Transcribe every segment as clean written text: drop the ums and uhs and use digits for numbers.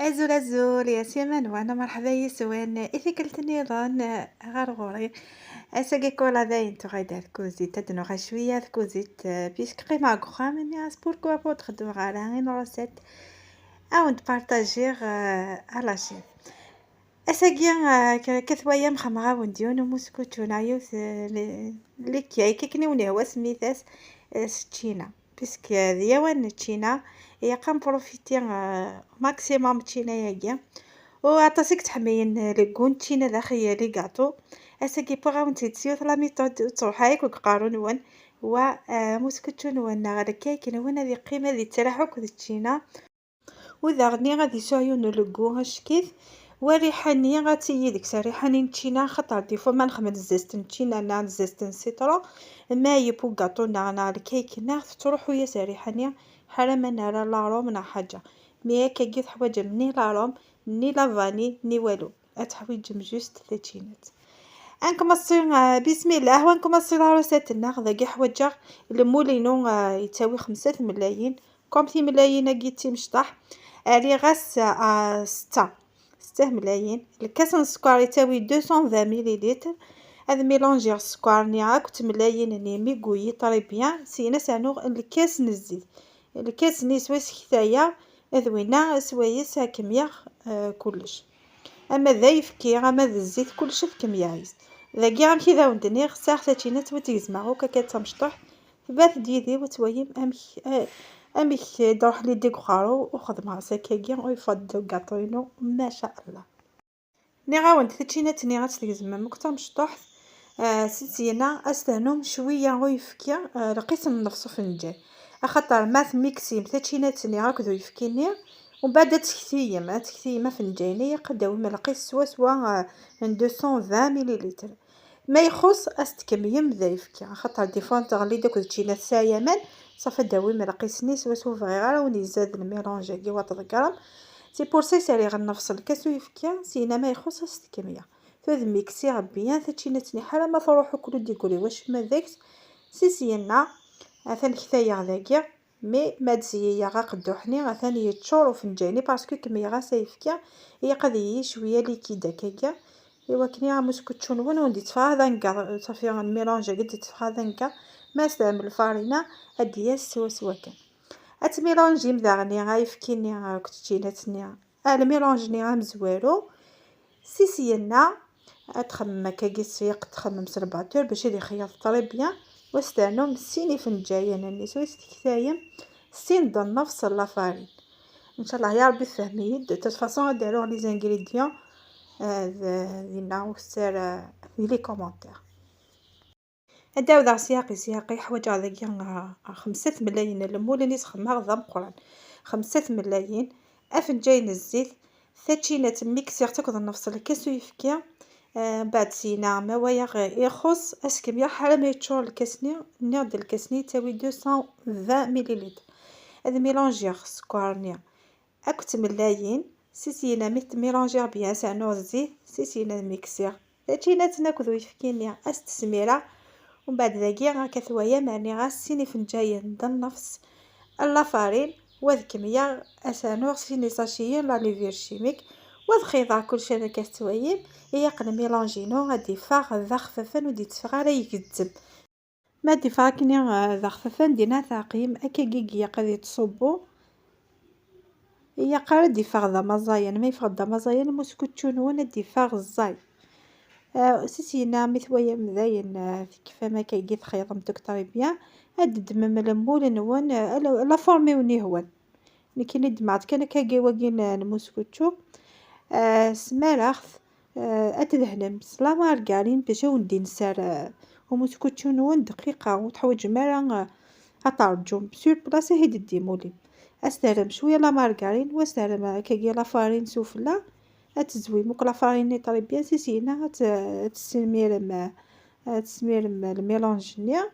أزول أزول يا سيمان وانا مرحبا يسوان إذا قلت نظام غير غوري أساقي كولا داين تو غايدار كوزيت تدنو غا شوية كوزيت بيسك قيمة قخا مني بوركوا بو تخدم غالا غين روسيت أو نبارطاجيغ على شي أساقي كثوايا مخمغا ونديون وموسكوتو نعيوث لي كياي كيكني ونهوا سميثاس تشينا بيسك دياوان تشينا هي كنبروفيتي ماكسيموم تشينا ياكيا وعطاسيك تحميين لكون تشينا ذا خيالي كاطو اساكي بوغا ونتيتسيوث لا ميثود تروحايك وكقارو نوان و موسكوتو نوان غادا كايك نوان هذه قيمة ذي تراحوك ذي تشينا وإذا غني غادي سايون لكو هشكيث وريحانية غاتيي ديك ريحاني نتشينا خطر ديفو ما نخمد الزيت نتشينا نا زيت سيترو ما يبو كاطو نا الكيك نا تروحو يا ريحانية حرام نارا لاروم نا حاجة مي هكا كي حوايج ني لاروم ني لافاني ني والو اتحويج جوست تشينات انكم الصين بسم الله وانكم الصين عروسات النغ كاع حوايج المولينو يتساوي 5 ملايين كم في ملايين كيتي مشطح ري غاس 6 ملايين الكاس السكر يساوي 220 مليلتر هذا ميلونجي السكر ني كنت ملايين ني ميغوي طري بيان سينا سانو الكاس نزيد الكاس ني سويس كثايا اذوينا سوايس كمية كلش اما ذا يفكي اما ذا الزيت كلش في كمية ذا كاع كذا وندني ساعه 30 وتيزما هكا كتمشطح ثبات ديدي وتويم امك دروح لي ديكورو وخدمها ساكاكيا ويفضل كاطوينو ما شاء الله ني غاوند ثتشينات ني غاتليزما مكتا مشطوح سيتينا استهنم شويه ويفكي لقيت نفسو فنجان خاطر ماث ميكسيم ثتشينات ني هكذا يفكيني ومن بعد تكثيما فنجانيه قداو ما لقيت سوا 220 مليلتر ما يخص استكميم ذا يفكي خاطر ديفون تغلي داك تشينات سايمان صافي داوي ما لقيتني سوا فغيرا وني زاد الميلونج كي وتذكر سي بور سي سالي غنفصل كاسو يفكي سينا ما يخص استكميه فهاد ميكسي بيان تشيناتني حاله ما تروحو كل ديكولي واش ما داكس سينا ثاني كثايا هذاكيا مي ما تزيي غا قدوحني غا ثاني يتشورو فنجاني باسكو كمية غا سيفكيا هي قضيه شويه ليكيدا كاكيا ايوا كني مسكوتشون وندي تفاضنكا صافي غنميلونجي قد تفاضنكا ما استعمل الفارينه هاديا سوا كان اتميلونجي مداغني غايفكيني كنتيناتني الميلونجني مزوالو سينا تخمم كاكي سيق تخمم سرباتور باش يدي خياط طري بيان واستعنو سيني فنجايه انا سويت كثايا سين دون نفس لافارين ان شاء الله يا ربي فهميد دو فاصون داروا لي زانغريديون دينا وسار في لي كومونتير هدا ودا سياقي حوايج هذاك 5 ملايين المول اللي تخمها غدا مقران 5 ملايين افنجاين الزيت ثاتشينات ميكسير تاكل نفس الكاس ويفكيا بعد سينا ما ويا يخص اسكم يا حاله ما يتشور الكاسني نيض الكاسني تساوي 220 مليلتر هذا ميلونجير سكرنيا اكت ملايين سينا ميلونجير بيان سانو الزيت سينا ميكسير ثاتشينات ناكل ويفكيني استسميره ومن بعد ذاكيا كثوايا معني غاسيني فنجايه ندن نفس اللافارين وذكمية اسانوغ سيني ساشيين لا ليفيرشيميك وذخيضا كلشي هذا كاستويم هي قنا ميلانجينو غادي فاغ ذا خفافا ودي تفغى راه يكذب ما دي فاكني ذا خفافا دينا ثاقيم اكا كيكيا قادي تصبو هي قال دي فاغ ذا مزايا ما يفغ ذا مزايا مسكوتشون وانا دي فاغ الزاي سينا مثويا مزاين كيف ما كيجي تخيط متكتري بيان هاد دمم لمول نوان لا فورميوني هو لكن دمعت كان كاكي واكين المسكوتشو سمارخ اتدهنم سلا مارغارين باش ودي نسار ومسكوتشو نوان دقيقه وتحوج مرا هترجم سور بلاصه هيد ديمولي استلم شويه لا مارغارين واستلم كاكي لا فارين سوفلا تزوي موك لا فاريني طري بيان سينا تسمير الميلونج نيا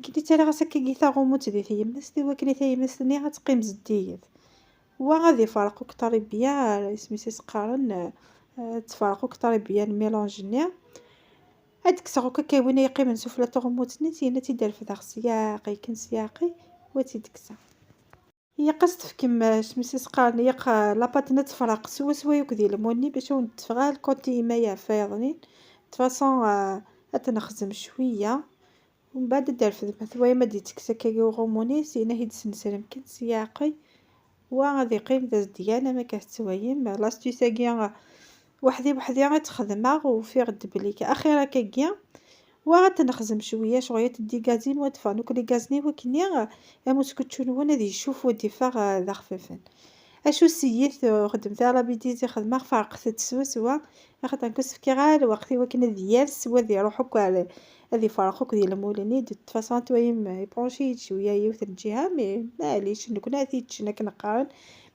كي ترى غاسك كي غوموت دي ثيمس دي وكني ثيمس ني غتقيم زديت وغادي فرقوا كطري بيان سميتو قارن تفرقوا كطري بيان الميلونج نيا هاديك ساغو كاوينه يقيم نسوف لا تغموت ني تيدار في داك سياقي كن سياقي وتيدكسا هي قصت في كيما سميتو سقارني ياق لاباطنة تفرق سوا يوكدي الموني باش ونتفغا الكوتي مايا فايضني تفاصون تنخزم شويه ومن بعد دار في ثوايا ما ديتك سكاكي وغوموني سينا هيد سنسرم كنت سياقي وغادي قيم داز ديالنا ما كتسوايم لاستيساكيا وحدي غتخدمها وفي غد بليك اخيرا كاكيا وغتنخزم شويه شغيه تدي غازين ودفا لي غازني وكني موسكوتشون وانا دي يشوف ودي فاغ ذا خفيفن اشو سييت خدمت على بيديتي خدمه فرقت سوا اخذت نكس في كيغال وقتي وكنا ديال سوا دي روحك على هذه فرقك ديال المولاني دو فاصون تويم بونشي شويه يوث الجهه مي معليش نكون هذه تشنا كنقارن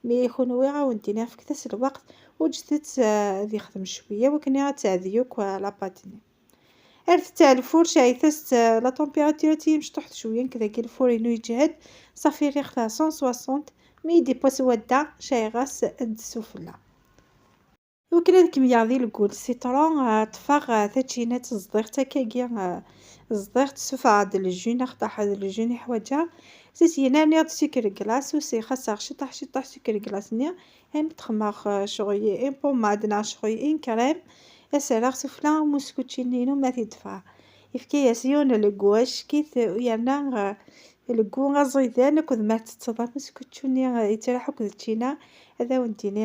مي خنوي عاونتينا في كتاس الوقت وجدت ذي خدم شويه وكنا تعذيوك لا باتني عرفت تاع الفور شايفت لا طومبيراتور تيمشي تحت شويه كذا كي الفور انه يجهد صافي ريختها 160 مي ديبوس ودا شايغاس السفلى وكنا كمية ذي الكول سيترون طفاغ تاتشينات صديق تاكاكيا صديق تسوف عاد الجون اخطا هاد الجون حواجها سينا نيض سكر كلاص وسي خاصها شطح سكر كلاص نيا هم تخماخ شغوي ان بومادنا شغوي ان كريم اسراغ سفلا موسكوتشينينو ما تدفع يفكي ياسيون الكواش كيت يانا الكو غازيدان كود ما تتصدر موسكوتشوني يتراحو كدتشينا هذا ونتيني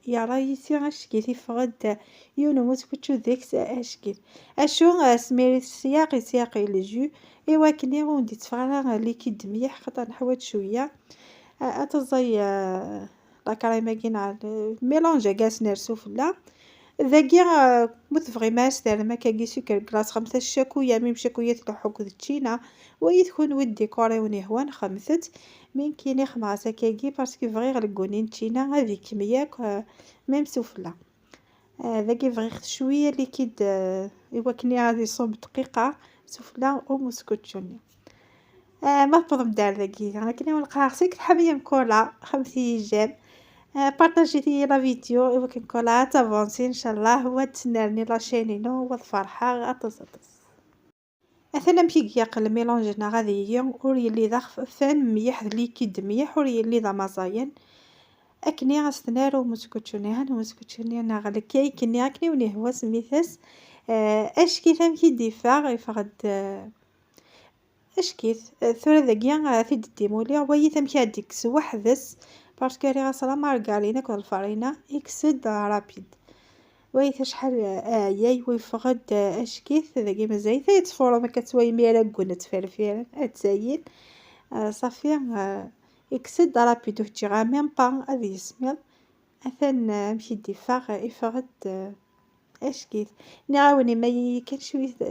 يا رايسي غاشكي فغد يونو موسكوتشو ديكس اشكي اشو سميري سياقي الجو ايوا كني غوندي تفرغ ليكيد مليح خاطر نحوج شويه اتزي لا كريمه كينا ميلونجا كاس نرسو فلا ذاكيا موت فريمان ستار ما كاكي سكر كلاص خمسة الشاكوية ميم شاكوية تلحق تشينا ويدخل ودي كوري ونهوان خمسة من كيني خماسة كاكي باسكو فغي غلقونين تشينا هذي كمية ميم سفلة ذاكي فغي شوية ليكيد ايوا كني غادي صوب دقيقة سفلة او موسكوتشوني ما بضم دار ذاكي انا كني ونلقاها خصك حبية مكولا 50 جيم بارطاجيتي لا فيديو ايوا كنكولا تافونسي ان شاء الله وتسنرني لاشينينو والفرحه غتزطس اثنا مكي يقل ميلونجنا غادي وري اللي ضخ فان مليح ليكيد مليح وري اللي ضا مزاين اكني غستنارو مسكوتشوني هنا مسكوتشوني انا غادي كي كني اكني وني هو سميثس اش كي فهم كي ديفا يفقد اش كيف ثورة ذاكيا في ديمولي وهي تمشي هاديك سوحدس باسكو راه غاصلا مارغالينا كل الفرينه اكسد رابيد وي شحال ياي ويفقد اش كيف ذاكي مزايد يتصفورو ما كتسوي ميرا كونت فرفير اتسايل صافي اكسد رابيد وتجي غا ميم با هذه سميل اثن مشي ديفا يفقد اش كيف نعاوني ما كان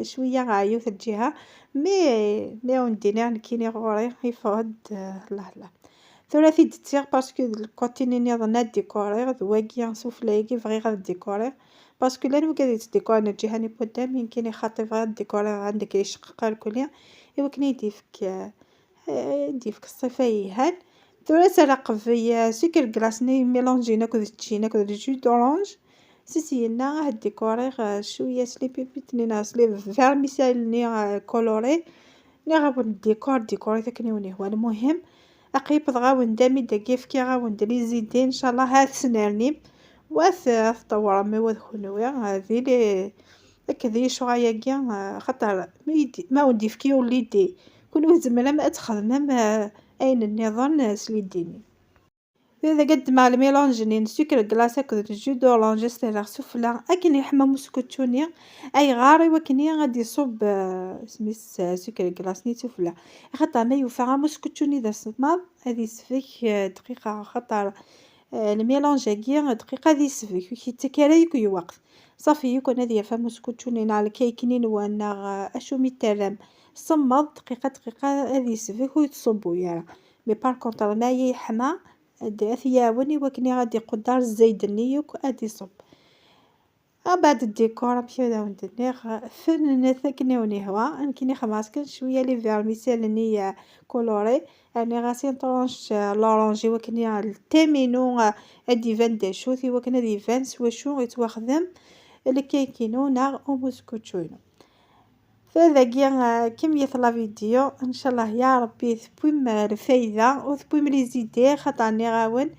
شويه غايو في الجهه مي وندينا نكيني غوري يفقد الله لا ثلاثي دتيغ باسكو الكوتي ني ظنا ديكورير دواكي سوفلايكي فغي غاد ديكورير باسكو لا نو كادي تديكور نجي هاني قدام يمكن يخاطي فغي ديكورير عندك يشقق الكليه ايوا كني يديفك الصيفي هان ثلاث رقب في سكر كلاصني ميلونجينا كود تشينا كود جو دورانج سيسينا هاد ديكورير شويه سليبي بيتني ناس لي فيرميسيل ني كولوري ني غابون ديكور تكني وني هو المهم اقيب غاون دامي داكيف كي غاون دلي زيدين ان شاء الله هاد سنرني واث طور ما وذخنويا هذه لي هكذا شغايا كاع خاطر ما ودي فكي وليدي كل زعما ما اتخدم اين النظام سليديني اذا قد مع الميلونج نين سكر كلاصه كد جو دورانج ستير سفلا اكن يحمى مسكوتشونيا اي غاري وكني غادي يصب سميس سكر كلاص ني سفلا خاطر ما يوفى مسكوتشوني ذا صمام هذه سفيك دقيقه خاطر الميلونج كي دقيقه هذه سفيك كي تكاليك وقت صافي يكون هذه فا مسكوتشوني على كيكنين وانا اشو ميترم صمد دقيقه هذه سفيك ويتصبوا يا مي بار كونطر ما يحمى ثياوني وكني غادي قدار الزيد النيوك ادي صب بعد الديكور مشي داون دنيغ فن ثكني ونهوا انكني خماس كان شويه لي فيرميسيل ني كولوري اني غاسي طونش لورانجي وكني التيمينو ادي فان دي شوثي وكنا دي فان سوا شو يتواخدم الكيكينو ناغ او موسكوتشوينو فهذا كاع كمية لا فيديو ان شاء الله يا ربي تبويم الفايدة وتبويم لي زيدي، خاطرني غاون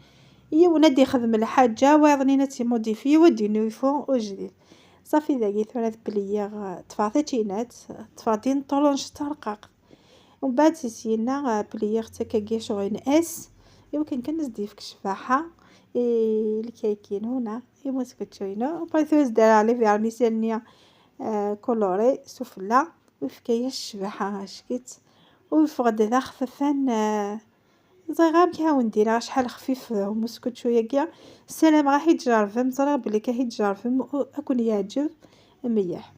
هي ونادي يخدم الحاجة ويظني تي موديفي ودي نوفو وجديد صافي. ذاك ثلاث بليغ تفاضيتينات تفاضين طولونج ترقاق ومن بعد سينا بليغ تكاكي شغل اس يمكن كان نزديفك شفاحة الكايكين هنا يمسكتشوينو وبعد دار عليه في عميسانية كولوري سفلى وفكاية الشباحة شكيت ويفقد ذا خففان صغيرة كيها نديرها شحال خفيف ومسكت شويه كاع السلام راح يتجرفم زرا بلي كاه يتجرفم اكون يعجب مليح.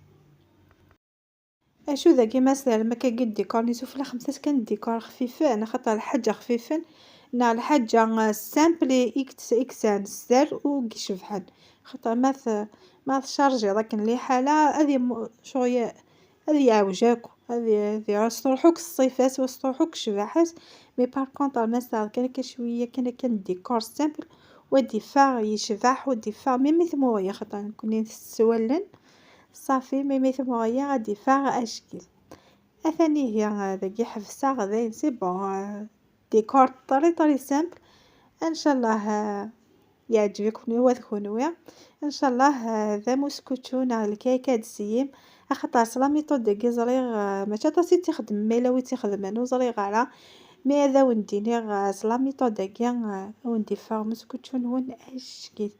اشو ذا كيما سال ما كان ديكور نيسو في الخمسات كان ديكور خفيفان خاطر الحاجه خفيفان نا الحاجه سامبل اكسان سر وكيشفحان خاطر ما شارجي لكن اللي حاله هذه شويه هذه يعوجاكو هذه راستروحوك الصيفات واستروحوك الشباحات مي بار كونطر مثلا كان شويه كان ديكور سامبل ودفاع يشبح ودفاع ميم ثمويه خاطر نكون نسولن صافي ميم ثمويه غادي فاغ اشكال اثاني هي هذاك حفصه غادي سي بون ديكور طري سامبل ان شاء الله يعجبكم وتكونوا ان شاء الله. هذا مسكوتونا الكيكه دسيم اخطا صلا ميثود ديك زريغ ماشي تاسي تخدم ميلاوي تخدم انو زريغ على مي هذا وندير صلا ميثود كاع وندي فار مسكوتون هون اشكي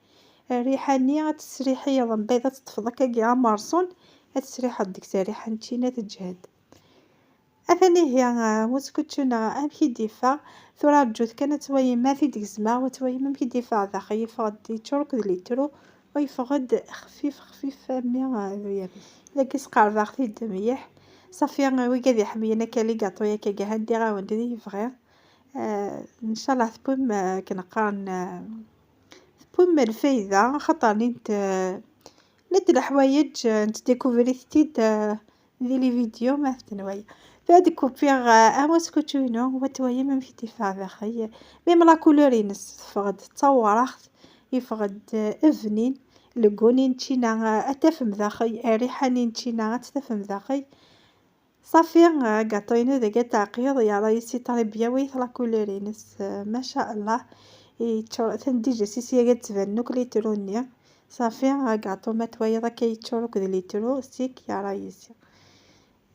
ريحانيه تسريحيه بيضه تفضك كاع مارسون تسريحه ديك ريحه نتينا تجهد اثاني هي مسكوتونا امشي ديفا ثورا الجوز كانت وي ما في ديك الزما وتوي ما في ديفا ذا خي فغدي تشرك ليترو ويفغد خفيف مي لكن سقار ذاختي دميح صافي وي كذي حمينا كالي كاطويا كاع هندي غاوندي فغير ان شاء الله تبوم كنقارن تبوم الفايده خاطرني نت لد الحوايج نتديكوفري ستيد دي لي فيديو ما فتنوي فديكوفير اموسكوتشينو وتوي ما في دفاع خي ميم لا كولورينس فقد تصورخت يفقد افنين لقونين تشينا اتفهم ذاخي ريحانين تشينا تفهم ذاخي صافي قاطينو ذاك تعقير يا رايسي طريبيا ويث لا كولورينس ما شاء الله تندي جسيسيه تبانوك لي ترونيا صافي قاطو ما تويضا كيتشورك لي ترو سيك يا رايسي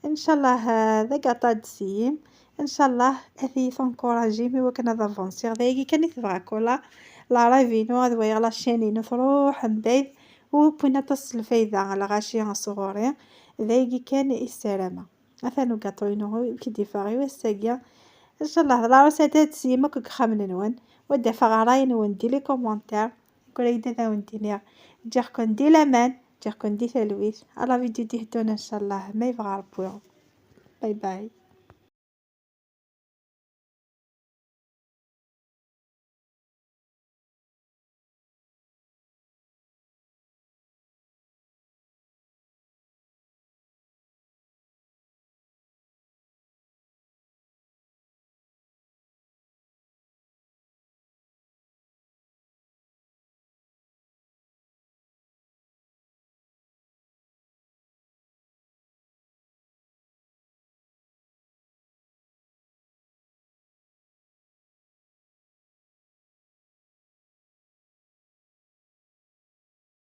ان شاء الله. هذا قاطا دسيم ان شاء الله اثي فانكوراجي مي وكنا دافونسير ذاكي كان يتفاكولا لا رافينو هذا ويا لا شيني نروح نبيض وبنا تصل الفايده على غاشي صغوري ذاكي كان السلامه مثلا قاطوينو كي ديفاغي والساقيا ان شاء الله لا رسالات سيما كك خامن نون ودا فغراين وندي لي كومونتير كريدا ذا وندينيا جاكون دي لامان جاكون دي ثلويث على فيديو دي هدونا ان شاء الله ما يبغى ربي. باي باي.